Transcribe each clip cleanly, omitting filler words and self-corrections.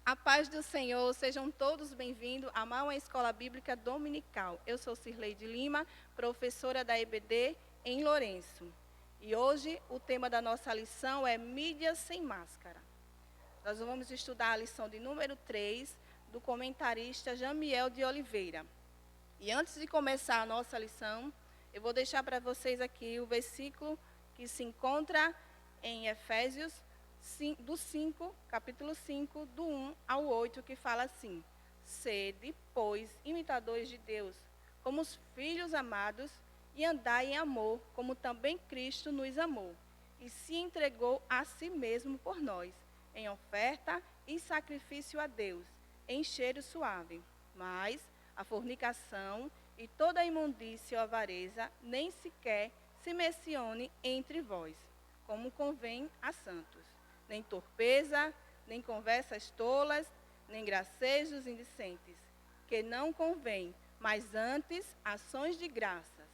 A paz do Senhor, sejam todos bem-vindos a mais uma escola bíblica dominical. Eu sou Cirleide Lima, professora da EBD em Lourenço. E hoje o tema da nossa lição é Mídia sem Máscara. Nós vamos estudar a lição de número 3 do comentarista Jamiel de Oliveira. E antes de começar a nossa lição, eu vou deixar para vocês aqui o versículo que se encontra em Efésios capítulo 5, do 1 ao 8, que fala assim: Sede, pois, imitadores de Deus, como os filhos amados, e andai em amor, como também Cristo nos amou, e se entregou a si mesmo por nós, em oferta e sacrifício a Deus, em cheiro suave. Mas a fornicação e toda a imundícia ou avareza nem sequer se mencione entre vós, como convém a santos. Nem torpeza, nem conversas tolas, nem gracejos indecentes, que não convém, mas antes ações de graças.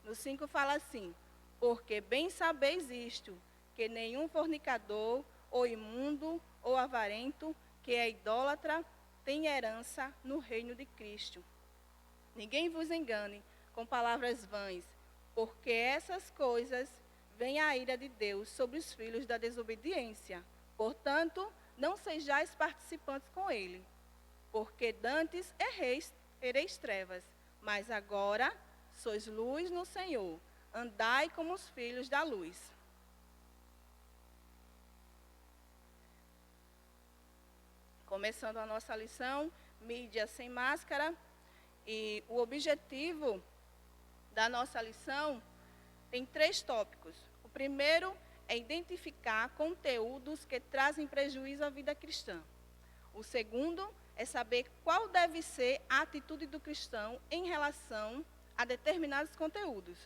No 5 fala assim: porque bem sabeis isto, que nenhum fornicador, ou imundo, ou avarento, que é idólatra, tem herança no reino de Cristo. Ninguém vos engane com palavras vãs, porque essas coisas vem a ira de Deus sobre os filhos da desobediência. Portanto, não sejais participantes com ele, porque dantes ereis trevas, mas agora sois luz no Senhor. Andai como os filhos da luz. Começando a nossa lição, mídia sem máscara, e o objetivo da nossa lição tem 3 tópicos. O primeiro é identificar conteúdos que trazem prejuízo à vida cristã. O segundo é saber qual deve ser a atitude do cristão em relação a determinados conteúdos.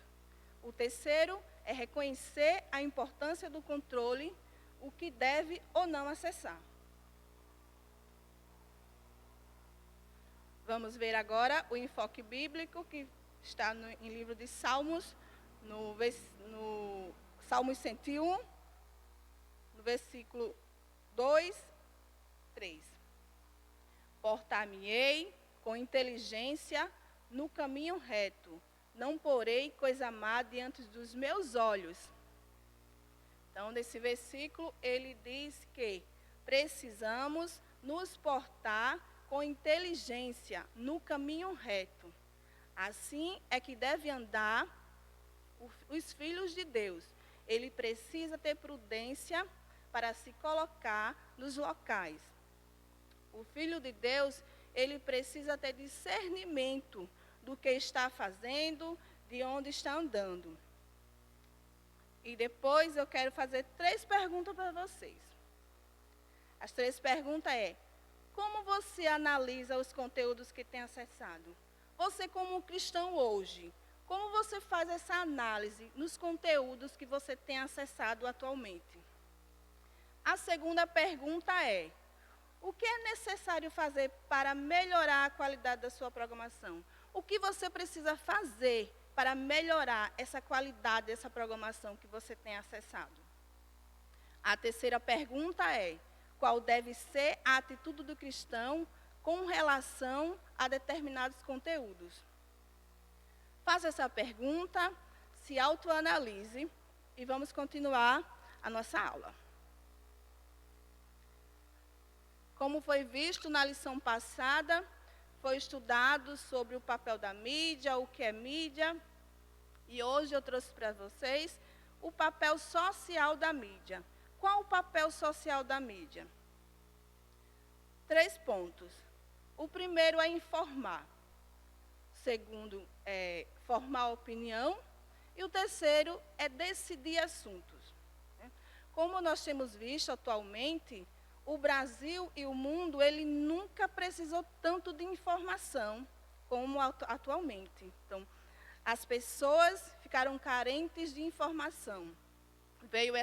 O terceiro é reconhecer a importância do controle, o que deve ou não acessar. Vamos ver agora o enfoque bíblico que está em livro de Salmos, no Salmos 101, no versículo 2, 3. Portar-me-ei com inteligência no caminho reto, não porei coisa má diante dos meus olhos. Então, nesse versículo, ele diz que precisamos nos portar com inteligência no caminho reto. Assim é que deve andar os filhos de Deus. Ele precisa ter prudência para se colocar nos locais. O filho de Deus, ele precisa ter discernimento do que está fazendo, de onde está andando. E depois eu quero fazer 3 perguntas para vocês. As 3 perguntas é: como você analisa os conteúdos que tem acessado? Você, como cristão hoje, como você faz essa análise nos conteúdos que você tem acessado atualmente? A segunda pergunta é: o que é necessário fazer para melhorar a qualidade da sua programação? O que você precisa fazer para melhorar essa qualidade dessa programação que você tem acessado? A terceira pergunta é: qual deve ser a atitude do cristão com relação a determinados conteúdos? Faça essa pergunta, se autoanalise e vamos continuar a nossa aula. Como foi visto na lição passada, foi estudado sobre o papel da mídia, o que é mídia, e hoje eu trouxe para vocês o papel social da mídia. Qual o papel social da mídia? 3 pontos. O primeiro é informar. O segundo é formar opinião. E o terceiro é decidir assuntos. Como nós temos visto atualmente, o Brasil e o mundo, ele nunca precisou tanto de informação como atualmente. Então, as pessoas ficaram carentes de informação. Veio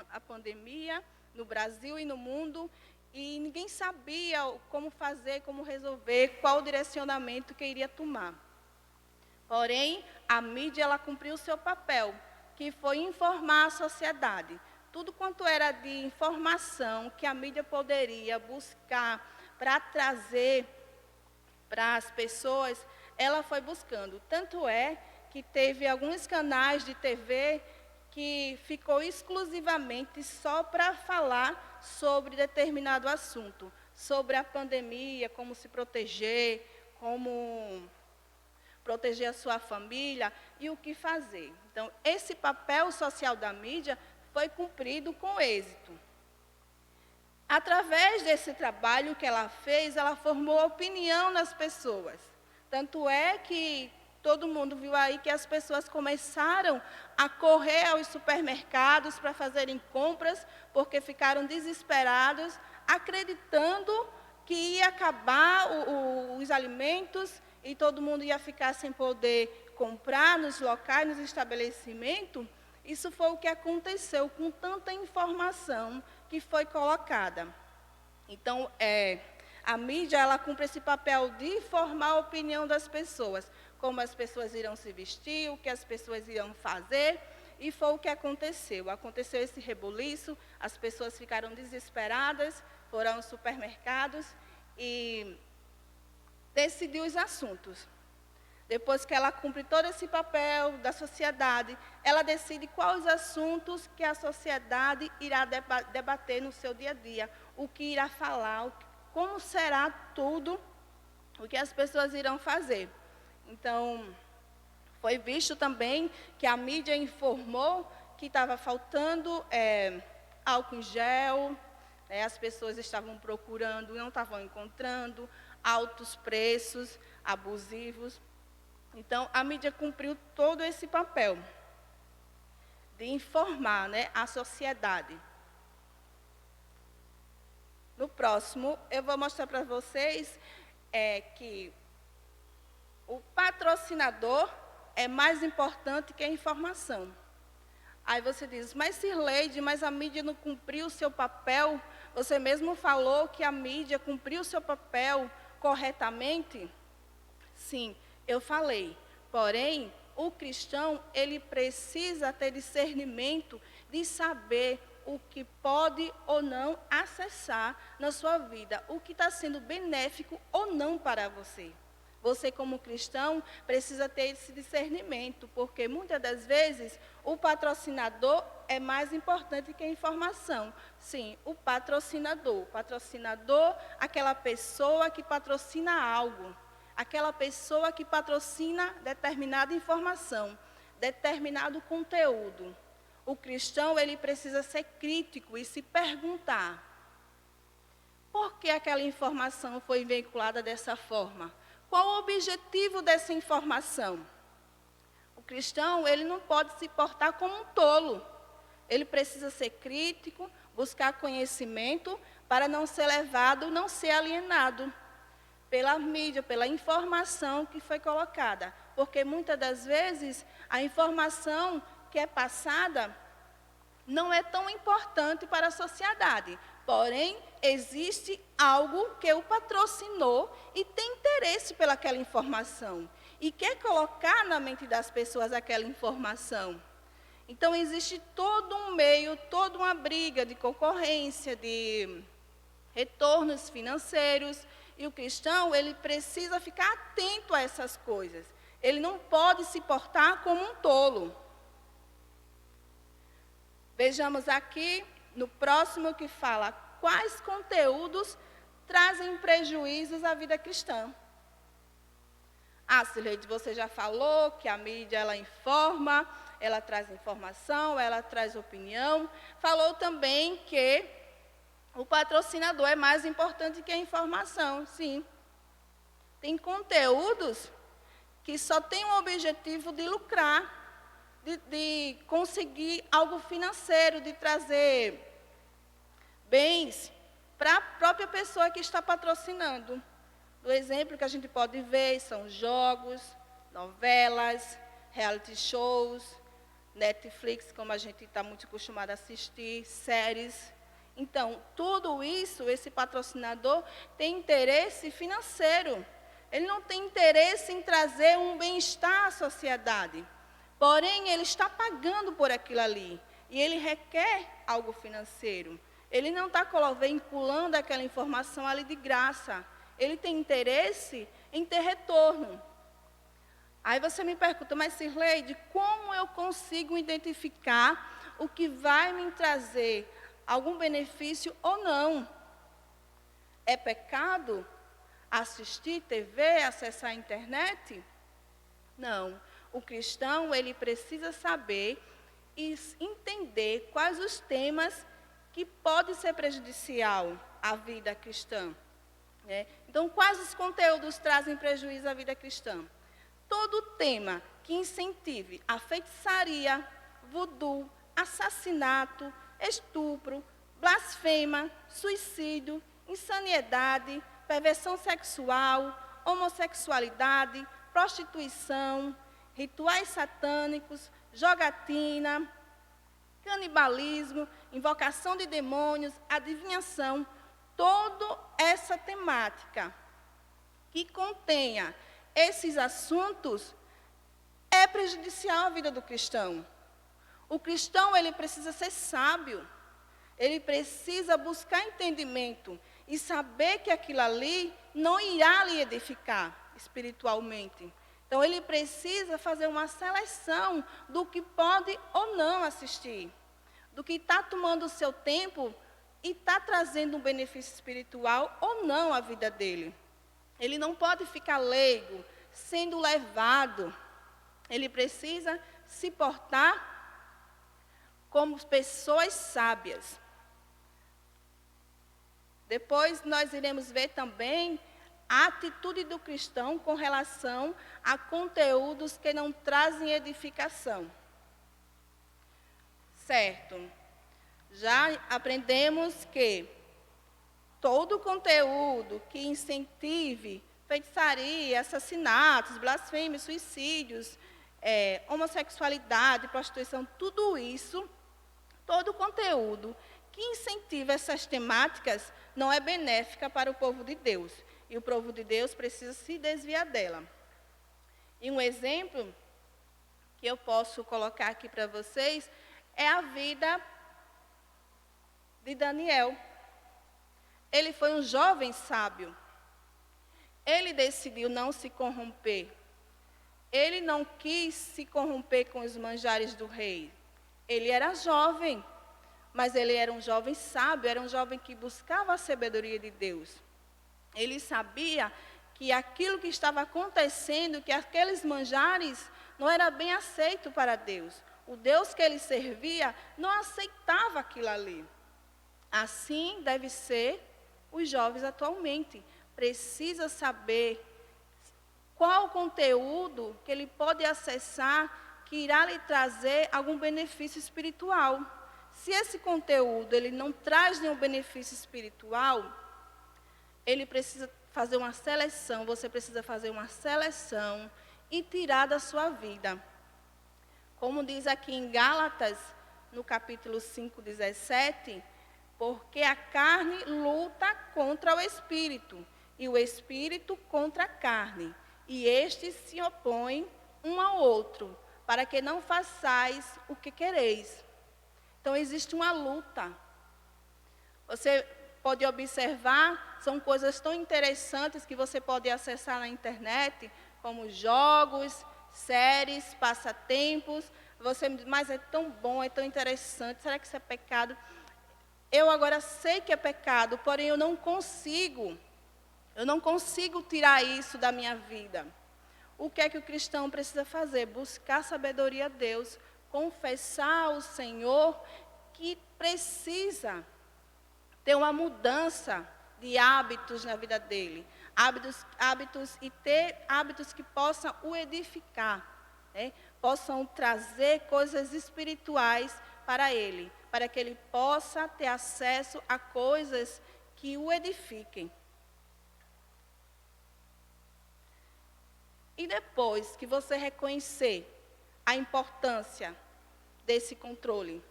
a pandemia no Brasil e no mundo e ninguém sabia como fazer, como resolver, qual o direcionamento que iria tomar. Porém, a mídia ela cumpriu o seu papel, que foi informar a sociedade. Tudo quanto era de informação que a mídia poderia buscar para trazer para as pessoas, ela foi buscando. Tanto é que teve alguns canais de TV que ficou exclusivamente só para falar sobre determinado assunto, sobre a pandemia, como se proteger, como proteger a sua família e o que fazer. Então, esse papel social da mídia foi cumprido com êxito. Através desse trabalho que ela fez, ela formou opinião nas pessoas. Tanto é que todo mundo viu aí que as pessoas começaram a correr aos supermercados para fazerem compras, porque ficaram desesperados, acreditando que ia acabar os alimentos e todo mundo ia ficar sem poder comprar nos locais, nos estabelecimentos. Isso foi o que aconteceu com tanta informação que foi colocada. Então, a mídia, ela cumpre esse papel de formar a opinião das pessoas, como as pessoas irão se vestir, o que as pessoas irão fazer, e foi o que aconteceu. Aconteceu esse rebuliço, as pessoas ficaram desesperadas, foram aos supermercados e decidiu os assuntos. Depois que ela cumpre todo esse papel da sociedade, ela decide quais os assuntos que a sociedade irá debater no seu dia a dia, o que irá falar, como será tudo, o que as pessoas irão fazer. Então, foi visto também que a mídia informou que estava faltando álcool em gel, as pessoas estavam procurando, não estavam encontrando, altos preços abusivos. Então, a mídia cumpriu todo esse papel de informar, a sociedade. No próximo, eu vou mostrar para vocês que o patrocinador é mais importante que a informação. Aí você diz, mas Sirleide, mas a mídia não cumpriu o seu papel? Você mesmo falou que a mídia cumpriu o seu papel corretamente? Sim, eu falei. Porém, o cristão, ele precisa ter discernimento de saber o que pode ou não acessar na sua vida, o que está sendo benéfico ou não para você. Você, como cristão, precisa ter esse discernimento, porque muitas das vezes o patrocinador é mais importante que a informação. Sim, o patrocinador, aquela pessoa que patrocina algo, aquela pessoa que patrocina determinada informação, determinado conteúdo. O cristão, ele precisa ser crítico e se perguntar: por que aquela informação foi veiculada dessa forma? Qual o objetivo dessa informação? O cristão, ele não pode se portar como um tolo. Ele precisa ser crítico, buscar conhecimento, para não ser levado, não ser alienado pela mídia, pela informação que foi colocada. Porque muitas das vezes, a informação que é passada não é tão importante para a sociedade. Porém, existe algo que o patrocinou e tem interesse pelaquela informação. E quer colocar na mente das pessoas aquela informação. Então, existe todo um meio, toda uma briga de concorrência, de retornos financeiros. E o cristão, ele precisa ficar atento a essas coisas. Ele não pode se portar como um tolo. Vejamos aqui no próximo que fala quais conteúdos trazem prejuízos à vida cristã. Sirleide, você já falou que a mídia, ela informa, ela traz informação, ela traz opinião. Falou também que o patrocinador é mais importante que a informação. Sim. Tem conteúdos que só têm o objetivo de lucrar, de conseguir algo financeiro, de trazer bens para a própria pessoa que está patrocinando. O exemplo que a gente pode ver são jogos, novelas, reality shows, Netflix, como a gente está muito acostumado a assistir, séries. Então, tudo isso, esse patrocinador tem interesse financeiro. Ele não tem interesse em trazer um bem-estar à sociedade. Porém, ele está pagando por aquilo ali. E ele requer algo financeiro. Ele não está vinculando aquela informação ali de graça. Ele tem interesse em ter retorno. Aí você me pergunta, mas Sirleide, como eu consigo identificar o que vai me trazer algum benefício ou não? É pecado assistir TV, acessar a internet? Não. O cristão, ele precisa saber e entender quais os temas que podem ser prejudicial à vida cristã. Né? Então, quais os conteúdos trazem prejuízo à vida cristã? Todo tema que incentive a feitiçaria, voodoo, assassinato, estupro, blasfema, suicídio, insanidade, perversão sexual, homossexualidade, prostituição, rituais satânicos, jogatina, canibalismo, invocação de demônios, adivinhação, toda essa temática que contenha esses assuntos é prejudicial à vida do cristão. O cristão, ele precisa ser sábio, ele precisa buscar entendimento e saber que aquilo ali não irá lhe edificar espiritualmente. Então, ele precisa fazer uma seleção do que pode ou não assistir, do que está tomando o seu tempo e está trazendo um benefício espiritual ou não à vida dele. Ele não pode ficar leigo, sendo levado. Ele precisa se portar como pessoas sábias. Depois nós iremos ver também a atitude do cristão com relação a conteúdos que não trazem edificação. Certo. Já aprendemos que todo conteúdo que incentive feitiçaria, assassinatos, blasfêmias, suicídios, homossexualidade, prostituição, tudo isso, todo conteúdo que incentiva essas temáticas não é benéfica para o povo de Deus. E o povo de Deus precisa se desviar dela. E um exemplo que eu posso colocar aqui para vocês é a vida de Daniel. Ele foi um jovem sábio. Ele decidiu não se corromper. Ele não quis se corromper com os manjares do rei. Ele era jovem, mas ele era um jovem sábio, era um jovem que buscava a sabedoria de Deus. Ele sabia que aquilo que estava acontecendo, que aqueles manjares não era bem aceito para Deus. O Deus que ele servia não aceitava aquilo ali. Assim deve ser os jovens atualmente. Precisa saber qual o conteúdo que ele pode acessar que irá lhe trazer algum benefício espiritual. Se esse conteúdo ele não traz nenhum benefício espiritual, ele precisa fazer uma seleção, você precisa fazer uma seleção e tirar da sua vida. Como diz aqui em Gálatas, no capítulo 5, 17, porque a carne luta contra o espírito, e o espírito contra a carne, e estes se opõem um ao outro, para que não façais o que quereis. Então, existe uma luta. Você pode observar, são coisas tão interessantes que você pode acessar na internet, como jogos, séries, passatempos. Você me diz, mas é tão bom, é tão interessante, será que isso é pecado? Eu agora sei que é pecado, porém eu não consigo tirar isso da minha vida. O que é que o cristão precisa fazer? Buscar sabedoria a Deus, confessar ao Senhor que precisa ter uma mudança de hábitos na vida dele. Hábitos e ter hábitos que possam o edificar, né? Possam trazer coisas espirituais para ele, para que ele possa ter acesso a coisas que o edifiquem. E depois que você reconhecer a importância desse controle,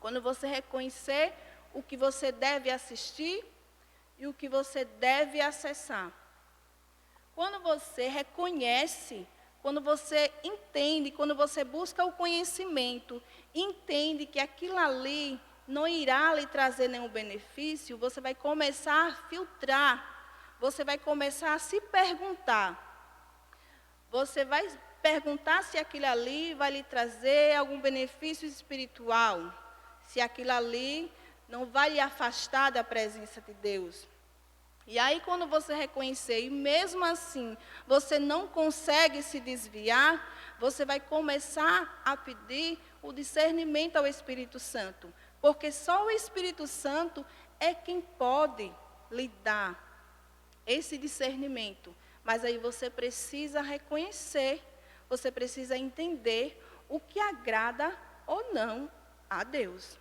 quando você reconhecer o que você deve assistir e o que você deve acessar, quando você reconhece, quando você entende, quando você busca o conhecimento, entende que aquilo ali não irá lhe trazer nenhum benefício, você vai começar a filtrar. Você vai começar a se perguntar. Você vai perguntar se aquilo ali vai lhe trazer algum benefício espiritual. Se aquilo ali não vai lhe afastar da presença de Deus. E aí, quando você reconhecer, e mesmo assim você não consegue se desviar, você vai começar a pedir o discernimento ao Espírito Santo. Porque só o Espírito Santo é quem pode lhe dar esse discernimento. Mas aí você precisa reconhecer, você precisa entender o que agrada ou não a Deus.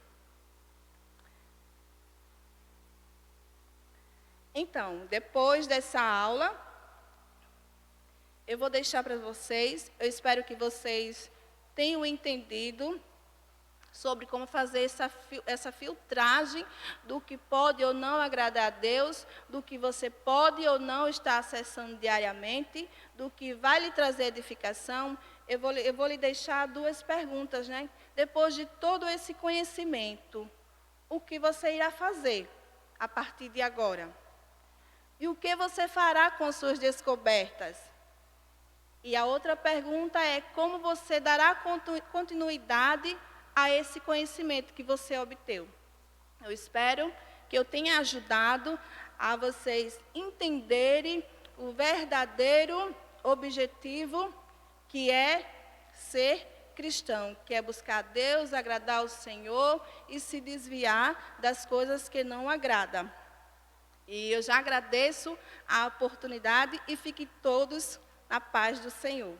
Então, depois dessa aula, eu vou deixar para vocês, eu espero que vocês tenham entendido sobre como fazer essa filtragem do que pode ou não agradar a Deus, do que você pode ou não estar acessando diariamente, do que vai lhe trazer edificação. Eu vou lhe deixar duas perguntas, né? Depois de todo esse conhecimento, o que você irá fazer a partir de agora? E o que você fará com suas descobertas? E a outra pergunta é como você dará continuidade a esse conhecimento que você obteve. Eu espero que eu tenha ajudado a vocês entenderem o verdadeiro objetivo que é ser cristão, que é buscar Deus, agradar ao Senhor e se desviar das coisas que não agradam. E eu já agradeço a oportunidade e fiquem todos na paz do Senhor.